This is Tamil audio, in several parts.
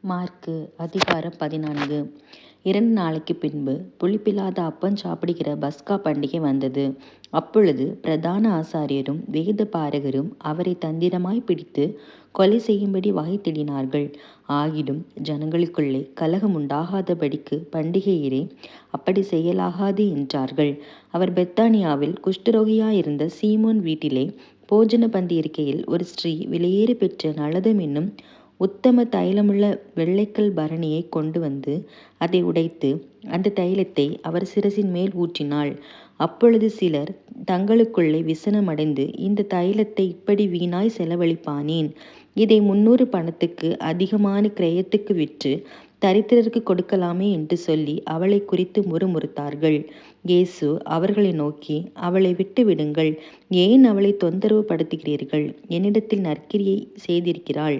மார்க்கு அதிகாரம் 14. 2 நாளைக்குப் பின்பு புளிப்பில்லாத அப்பம் சாப்பிடுகிற பஸ்கா பண்டிகை வந்தது. அப்பொழுது பிரதான ஆசாரியரும் வேத பாரகரும் அவரை தந்திரமாய் பிடித்து கொலை செய்யும்படி வகை தேடினார்கள். ஆகிலும் ஜனங்களுக்குள்ளே கலகம் உண்டாகாதபடிக்கு பண்டிகையிலே அப்படி செய்யலாகாது என்றார்கள். அவர் பெத்தானியாவில் குஷ்டரோகியாயிருந்த சீமோன் வீட்டிலே போஜன பந்தி இருக்கையில் ஒரு ஸ்திரீ விலையேற பெற்ற நளதம் என்னும் உத்தம தைலமுள்ள வெள்ளைக்கல் பரணியை கொண்டு வந்து அதை உடைத்து அந்த தைலத்தை அவர் சிரசின் மேல் ஊற்றினாள். அப்பொழுது சிலர் தங்களுக்குள்ளே விசனமடைந்து, இந்த தைலத்தை இப்படி வீணாய் செலவழிப்பானேன்? இதை 300 பணத்துக்கு அதிகமான கிரயத்துக்கு விற்று தரித்திரருக்கு கொடுக்கலாமே என்று சொல்லி அவளை குறித்து முறுமுறுத்தார்கள். இயேசு அவர்களை நோக்கி, அவளை விட்டு விடுங்கள், ஏன் அவளை தொந்தரவு படுத்துகிறீர்கள்? என்னிடத்தில் நற்கிரியை செய்திருக்கிறாள்.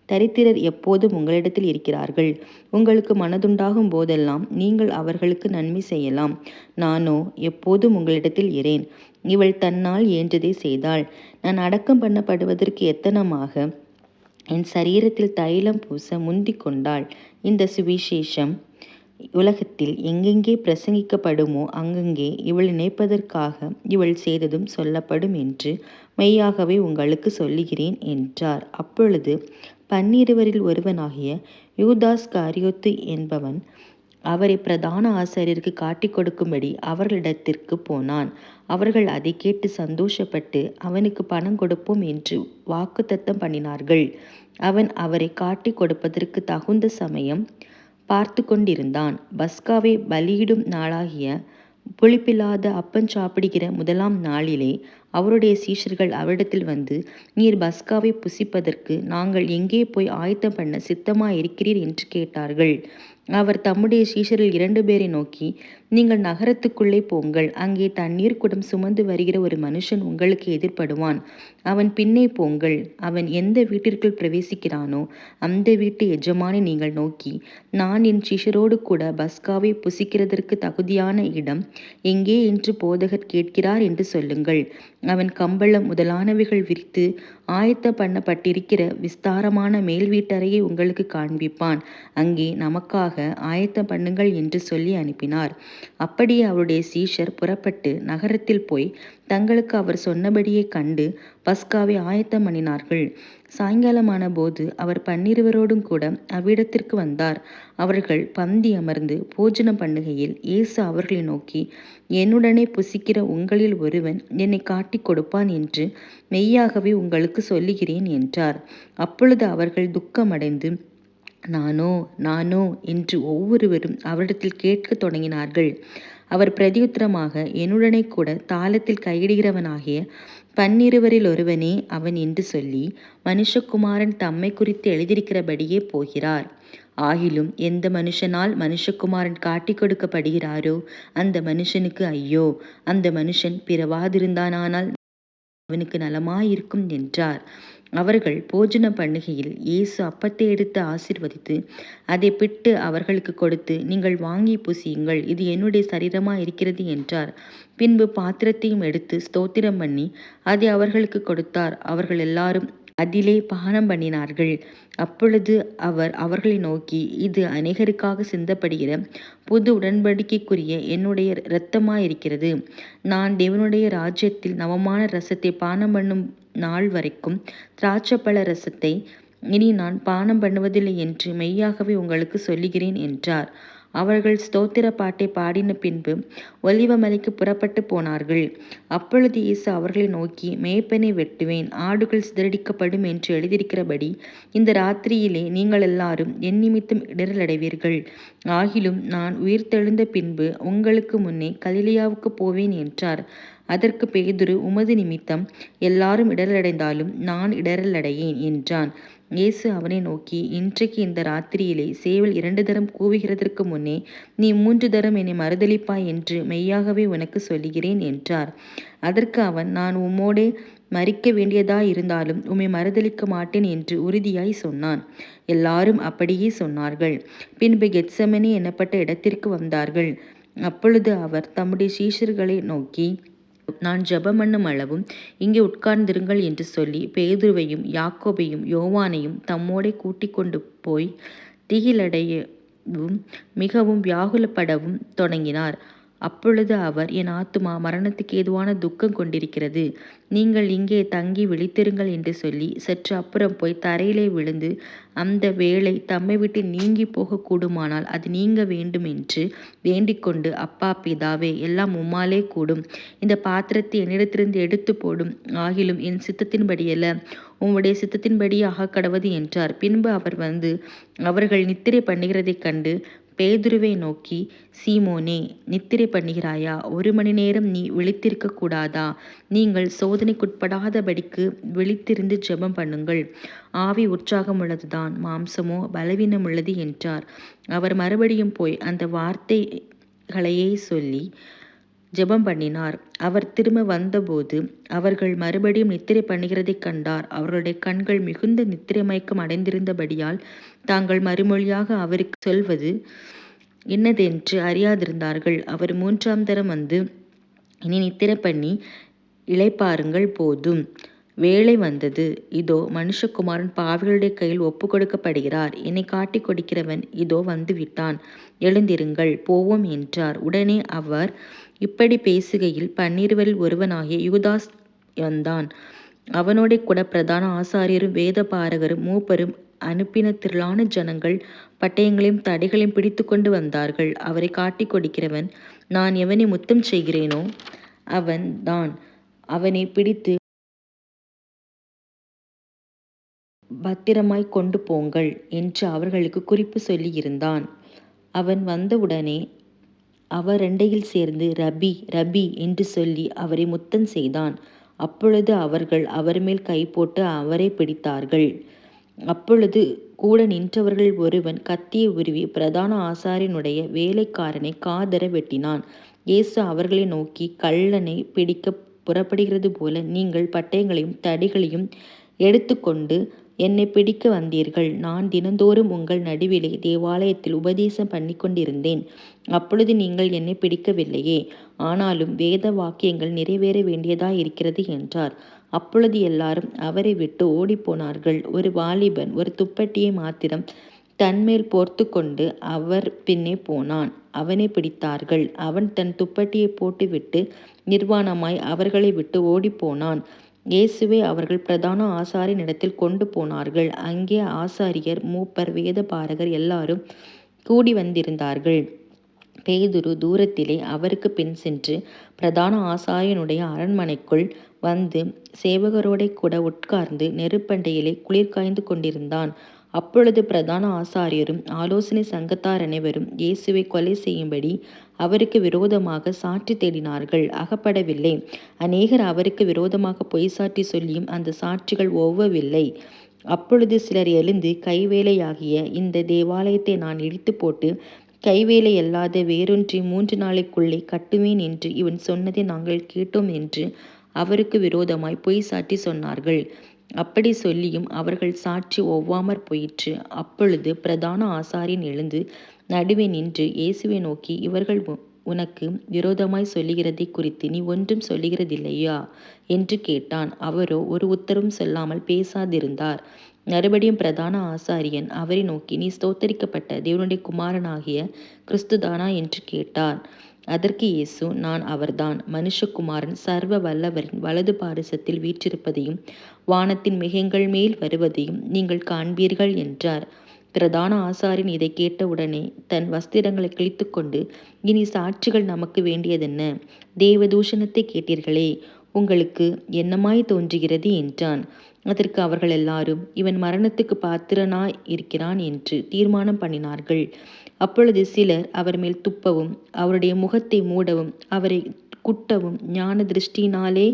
தரித்திரர் எப்போதும் உங்களிடத்தில் இருக்கிறார்கள். உங்களுக்கு மனதுண்டாகும் போதெல்லாம் நீங்கள் அவர்களுக்கு நன்மை செய்யலாம். நானோ எப்போதும் உங்களிடத்தில் இரேன். இவள் தன்னால் இயன்றதை செய்தாள். நான் அடக்கம் பண்ணப்படுவதற்கு எத்தனமாக என் சரீரத்தில் தைலம் பூச முந்திக் கொண்டாள். இந்த சுவிசேஷம் உலகத்தில் எங்கெங்கே பிரசங்கிக்கப்படுமோ அங்கங்கே இவள் நினைப்பதற்காக இவள் செய்ததும் சொல்லப்படும் என்று மெய்யாகவே உங்களுக்கு சொல்லுகிறேன் என்றார். அப்பொழுது 12 ஒருவனாகிய யூதாஸ்காரியோத்து என்பவன் அவரை பிரதான ஆசாரியருக்கு காட்டிக் கொடுக்கும்படி அவர்களிடத்திற்கு போனான். அவர்கள் அதை கேட்டு சந்தோஷப்பட்டு அவனுக்கு பணம் கொடுப்போம் என்று வாக்குத்தத்தம் பண்ணினார்கள். அவன் அவரை காட்டிக் கொடுப்பதற்கு தகுந்த சமயம் பார்த்து கொண்டிருந்தான். பஸ்காவை பலியிடும் நாளாகிய புளிப்பில்லாத அப்பம் சாப்பிடுகிற முதலாம் நாளிலே அவருடைய சீஷர்கள் அவரிடத்தில் வந்து, நீர் பஸ்காவை புசிப்பதற்கு நாங்கள் எங்கே போய் ஆயத்தம் பண்ண சித்தமாயிருக்கிறீர் என்று கேட்டார்கள். அவர் தம்முடைய சீஷரில் 2 பேரை நோக்கி, நீங்கள் நகரத்துக்குள்ளே போங்கள். அங்கே தண்ணீர் குடம் சுமந்து வருகிற ஒரு மனுஷன் உங்களுக்கு எதிர்ப்படுவான். அவன் பின்னே போங்கள். அவன் எந்த வீட்டிற்குள் பிரவேசிக்கிறானோ அந்த வீட்டு எஜமானை நீங்கள் நோக்கி, நான் என் சீஷரோடு கூட பஸ்காவை புசிக்கிறதற்கு தகுதியான இடம் எங்கே என்று போதகர் கேட்கிறார் என்று சொல்லுங்கள். அவன் கம்பளம் முதலானவைகள் விரித்து ஆயத்தம் பண்ணப்பட்டிருக்கிற விஸ்தாரமான மேல் வீட்டறையை உங்களுக்கு காண்பிப்பான். அங்கே நமக்காக ஆயத்தம் பண்ணுங்கள் என்று சொல்லி அனுப்பினார். அப்படியே அவருடைய சீஷர் புறப்பட்டு நகரத்தில் போய் தங்களுக்கு அவர் சொன்னபடியே கண்டு பஸ்காவை ஆயத்தம் பண்ணினார்கள். சாயங்காலமான போது அவர் 12 கூட அவ்விடத்திற்கு வந்தார். அவர்கள் பந்தி அமர்ந்து போஜனம் பண்ணுகையில் இயேசு அவர்களை நோக்கி, என்னுடனே புசிக்கிற உங்களில் ஒருவன் என்னை காட்டிக் கொடுப்பான் என்று மெய்யாகவே உங்களுக்கு சொல்லுகிறேன் என்றார். அப்பொழுது அவர்கள் துக்கமடைந்து, நானோ நானோ என்று ஒவ்வொருவரும் அவரிடத்தில் கேட்கத் தொடங்கினார்கள். அவர் பிரதியுத்தரமாக, என்னுடனே கூட தாளத்தில் கையிடுகிறவனாகிய 12 ஒருவனே அவன் என்று சொல்லி, மனுஷகுமாரன் தம்மை குறித்து எழுதியிருக்கிறபடியே போகிறார். ஆகிலும் எந்த மனுஷனால் மனுஷகுமாரன் காட்டிக் கொடுக்கப்படுகிறாரோ அந்த மனுஷனுக்கு ஐயோ! அந்த மனுஷன் பிறவாதிருந்தானால் அவனுக்கு நலமாயிருக்கும் என்றார். அவர்கள் போஜன பண்ணுகையில் இயேசு அப்பத்தை எடுத்து ஆசீர்வதித்து அதை பிட்டு அவர்களுக்கு கொடுத்து, நீங்கள் வாங்கி புசியுங்கள், இது என்னுடைய சரீரமாயிருக்கிறது என்றார். பின்பு பாத்திரத்தையும் எடுத்து ஸ்தோத்திரம் பண்ணி அதை அவர்களுக்கு கொடுத்தார். அவர்கள் எல்லாரும் அதிலே பானம் பண்ணினார்கள். அப்பொழுது அவர் அவர்களை நோக்கி, இது அநேகருக்காக சிந்தப்படுகிற புது உடன்படிக்கைக்குரிய என்னுடைய இரத்தமாயிருக்கிறது. நான் தேவனுடைய ராஜ்யத்தில் நவமான ரசத்தை பானம் பண்ணும் நாள் வரைக்கும் திராட்சைப்பழ ரசத்தை இனி நான் பானம் பண்ணுவதில்லை என்று மெய்யாகவே உங்களுக்கு சொல்லுகிறேன் என்றார். அவர்கள் ஸ்தோத்திர பாட்டை பாடின பின்பு ஒலிவ மலைக்கு புறப்பட்டு போனார்கள். அப்பொழுது இயேசு அவர்களை நோக்கி, மேய்ப்பனை வெட்டுவேன், ஆடுகள் சிதறடிக்கப்படும் என்று எழுதியிருக்கிறபடி இந்த ராத்திரியிலே நீங்கள் எல்லாரும் என் நிமித்தம் இடரலடைவீர்கள். ஆகிலும் நான் உயிர்த்தெழுந்த பின்பு உங்களுக்கு முன்னே கலிலேயாவுக்கு போவேன் என்றார். அதற்கு பேதுரு, உமது நிமித்தம் எல்லாரும் இடரலடைந்தாலும் நான் இடரலடையேன் என்றான். இயேசு அவனை நோக்கி, இன்றைக்கு இந்த ராத்திரியிலே சேவல் 2 தரம் கூவுகிறதற்கு முன்னே நீ 3 தரம் என்னை மறுதலிப்பாய் என்று மெய்யாகவே உனக்கு சொல்லுகிறேன் என்றார். அதற்கு அவன், நான் உம்மோடே மரிக்க வேண்டியதாயிருந்தாலும் உம்மை மறுதலிக்க மாட்டேன் என்று உறுதியாய் சொன்னான். எல்லாரும் அப்படியே சொன்னார்கள். பின்பு கெத்செமனே என்னப்பட்ட இடத்திற்கு வந்தார்கள். அப்பொழுது அவர் தம்முடைய சீஷர்களை நோக்கி, நான் ஜெபம் பண்ணும் அளவும் இங்கே உட்கார்ந்திருங்கள் என்று சொல்லி பேதுருவையும் யாக்கோபையும் யோவானையும் தம்மோடே கூட்டிக் கொண்டு போய் திகிலடையவும் மிகவும் வியாகுலப்படவும் தொடங்கினார். அப்பொழுது அவர், என் ஆத்துமா மரணத்துக்கு ஏதுவான துக்கம் கொண்டிருக்கிறது, நீங்கள் இங்கே தங்கி விழித்திருங்கள் என்று சொல்லி சற்று அப்புறம் போய் தரையிலே விழுந்து, அந்த வேளை தம்மை விட்டு நீங்கி போக கூடுமானால் அது நீங்க வேண்டும் என்று வேண்டிக்கொண்டு, அப்பா பிதாவே, எல்லாம் உம்மாலே கூடும், இந்த பாத்திரத்தை என்னிடத்திலிருந்து எடுத்து போடும், ஆகிலும் என் சித்தத்தின்படியல்ல உம்முடைய சித்தத்தின்படி ஆகக்கடவது என்றார். பின்பு அவர் வந்து அவர்கள் நித்திரை பண்ணுகிறதைக் கண்டு பேதுருவை நோக்கி, சீமோனே, நித்திரை பண்ணுகிறாயா? 1 மணி நேரம் நீ விழித்திருக்க கூடாதா? நீங்கள் சோதனைக்குட்படாதபடிக்கு விழித்திருந்து ஜெபம் பண்ணுங்கள். ஆவி உற்சாகமுள்ளதுதான், மாம்சமோ பலவீனமுள்ளது என்றார். அவர் மறுபடியும் போய் அந்த வார்த்தைகளையே சொல்லி ஜெபம் பண்ணினார். அவர் திரும்ப வந்தபோது அவர்கள் மறுபடியும் நித்திரை பண்ணுகிறதைக் கண்டார். அவர்களுடைய கண்கள் மிகுந்த நித்திரை மயக்கம் அடைந்திருந்தபடியால் தாங்கள் மறுமொழியாக அவருக்கு சொல்வது என்னதென்று அறியாதிருந்தார்கள். அவர் 3ஆம் தரம் வந்து, இனி நித்திரை பண்ணி இளைப்பாருங்கள், போதும், வேளை வந்தது. இதோ மனுஷகுமாரன் பாவிகளுடைய கையில் ஒப்பு கொடுக்கப்படுகிறார். என்னை காட்டிக் கொடுக்கிறவன் இதோ வந்து விட்டான். எழுந்திருங்கள், போவோம் என்றார். உடனே அவர் இப்படி பேசுகையில் 12 ஒருவனாகிய யூதாஸ் வந்தான். அவனோட கூட பிரதான ஆசாரியரும் வேத பாரகரும் மூப்பரும் அனுப்பின திரளான ஜனங்கள் பட்டயங்களையும் தடிகளையும் பிடித்து கொண்டு வந்தார்கள். அவரை காட்டிக் கொடுக்கிறவன், நான் எவனை முத்தம் செய்கிறேனோ அவன் தான், அவனை பிடித்து பத்திரமாய் கொண்டு போங்கள் என்று அவர்களுக்கு குறிப்பு சொல்லி இருந்தான். அவன் வந்தவுடனே அவர் அண்டையில் சேர்ந்து, ரபி, ரபி என்று சொல்லி அவரை முத்தம் செய்தான். அப்பொழுது அவர்கள் அவர் மேல் கை போட்டு அவரை பிடித்தார்கள். அப்பொழுது கூட நின்றவர்கள் ஒருவன் கத்தியை உருவி பிரதான ஆசாரியனுடைய வேலைக்காரனை காதர வெட்டினான். இயேசு அவர்களை நோக்கி, கள்ளனை பிடிக்க புறப்படுகிறது போல நீங்கள் பட்டயங்களையும் தடிகளையும் எடுத்துக்கொண்டு என்னை பிடிக்க வந்தீர்கள். நான் தினந்தோறும் உங்கள் நடுவிலே தேவாலயத்தில் உபதேசம் பண்ணி கொண்டிருந்தேன். அப்பொழுது நீங்கள் என்னை பிடிக்கவில்லையே. ஆனாலும் வேத வாக்கியங்கள் நிறைவேற வேண்டியதாயிருக்கிறது என்றார். அப்பொழுது எல்லாரும் அவரை விட்டு ஓடிப்போனார்கள். ஒரு வாலிபன் ஒரு துப்பட்டியை மாத்திரம் தன்மேல் போர்த்து கொண்டு அவர் பின்னே போனான். அவனை பிடித்தார்கள். அவன் தன் துப்பட்டியை போட்டுவிட்டு நிர்வாணமாய் அவர்களை விட்டு ஓடிப்போனான். இயேசுவை அவர்கள் பிரதான ஆசாரியனிடத்தில் கொண்டு போனார்கள். அங்கே ஆசாரியர், மூப்பர், வேத பாரகர் எல்லாரும் கூடி வந்திருந்தார்கள். பேதுரு தூரத்திலே அவருக்கு பின் சென்று பிரதான ஆசாரியனுடைய அரண்மனைக்குள் வந்து சேவகரோட கூட உட்கார்ந்து நெருப்பண்டையிலே குளிர் காய்ந்து கொண்டிருந்தான். அப்பொழுது பிரதான ஆசாரியரும் ஆலோசனை சங்கத்தார் அனைவரும் இயேசுவை கொலை செய்யும்படி அவருக்கு விரோதமாக சாட்சி தேடினார்கள். அகப்படவில்லை. அநேகர் அவருக்கு விரோதமாக பொய் சாட்சி சொல்லியும் அந்த சாட்சிகள் ஒவ்வவில்லை. அப்பொழுது சிலர் எழுந்து, கைவேலையாகிய இந்த தேவாலயத்தை நான் இடித்து போட்டு கைவேலை அல்லாத வேறொன்றை 3 நாளைக்குள்ளே கட்டுவேன் என்று இவன் சொன்னதை நாங்கள் கேட்டோம் என்று அவருக்கு விரோதமாய் பொய் சாட்டி சொன்னார்கள். அப்படி சொல்லியும் அவர்கள் சாட்சி ஒவ்வாமற் போயிற்று. அப்பொழுது பிரதான ஆசாரியன் எழுந்து நடுவே நின்று இயேசுவை நோக்கி, இவர்கள் உனக்கு விரோதமாய் சொல்லுகிறதை குறித்து நீ ஒன்றும் சொல்லுகிறதில்லையா என்று கேட்டான். அவரோ ஒரு உத்தரவும் சொல்லாமல் பேசாதிருந்தார். மறுபடியும் பிரதான ஆசாரியன் அவரை நோக்கி, நீ ஸ்தோத்தரிக்கப்பட்ட தேவனுடைய குமாரனாகிய கிறிஸ்துதானா என்று கேட்டார். அதற்கு இயேசு, நான் அவர்தான். மனுஷகுமாரன் சர்வ வல்லவரின் வலது பாரிசத்தில் வீற்றிருப்பதையும் வானத்தின் மிகைகள் மேல் வருவதையும் நீங்கள் காண்பீர்கள் என்றார். பிரதான ஆசாரியன் இதை கேட்டவுடனே தன் வஸ்திரங்களை கிழித்து கொண்டு, இனி சாட்சிகள் நமக்கு வேண்டியதென்ன? தேவதூஷணத்தை கேட்டீர்களே, உங்களுக்கு என்னமாய் தோன்றுகிறது என்றான். அதற்கு அவர்கள் எல்லாரும், இவன் மரணத்துக்கு பாத்திரனாய் இருக்கிறான் என்று தீர்மானம் பண்ணினார்கள். அப்பொழுது சிலர் அவர் மேல் துப்பவும் அவருடைய முகத்தை மூடவும் அவரை குட்டவும் ஞான திருஷ்டியினாலே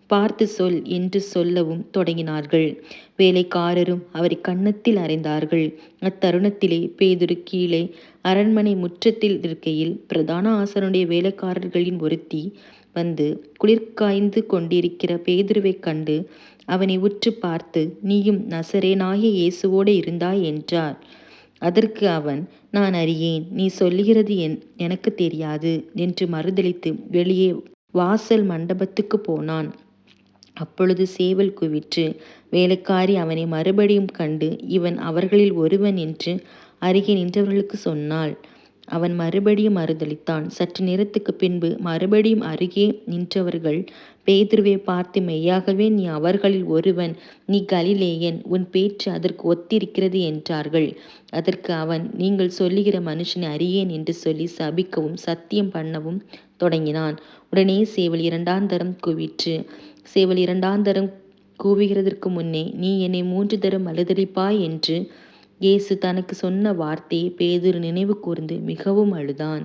பார்த்து சொல் என்று சொல்லவும் தொடங்கினார்கள். வேலைக்காரரும் அவரை கன்னத்தில் அறைந்தார்கள். அத்தருணத்திலே பேதுரு கீழே அரண்மனை முற்றத்தில் இருக்கையில் பிரதான ஆசாரியனுடைய வேலைக்காரர்களின் ஒருத்தி வந்து குளிர்காய்ந்து கொண்டிருக்கிற பேதுருவை கண்டு அவனை உற்று பார்த்து, நீயும் நசரேனாகிய இயேசுவோடு இருந்தாய் என்றார். அதற்கு அவன், நான் அறியேன், நீ சொல்லுகிறது எனக்கு தெரியாது என்று மறுதலித்து வெளியே வாசல் மண்டபத்துக்கு போனான். அப்பொழுது சேவல் கூவிற்று. வேலைக்காரி அவனை மறுபடியும் கண்டு, இவன் அவர்களில் ஒருவன் என்று அருகே நின்றவர்களுக்கு சொன்னாள். அவன் மறுபடியும் மறுதலித்தான். சற்று நேரத்துக்குப் பின்பு மறுபடியும் அருகே நின்றவர்கள் பேதுருவை பார்த்து, மெய்யாகவே நீ அவர்களில் ஒருவன், நீ கலிலேயன், உன் பேச்சு அதற்கு ஒத்திருக்கிறது என்றார்கள். அதற்கு அவன், நீங்கள் சொல்லுகிற மனுஷனை அறியேன் என்று சொல்லி சபிக்கவும் சத்தியம் பண்ணவும் தொடங்கினான். உடனே சேவல் இரண்டாந்தரம் கூவிற்று. சேவல் இரண்டாந்தரம் கூவுகிறதற்கு முன்னே, நீ என்னை 3 தரம் மறுதலிப்பாய் என்று இயேசு தனக்கு சொன்ன வார்த்தையை பேதுரு நினைவு கூர்ந்து மிகவும் அழுதான்.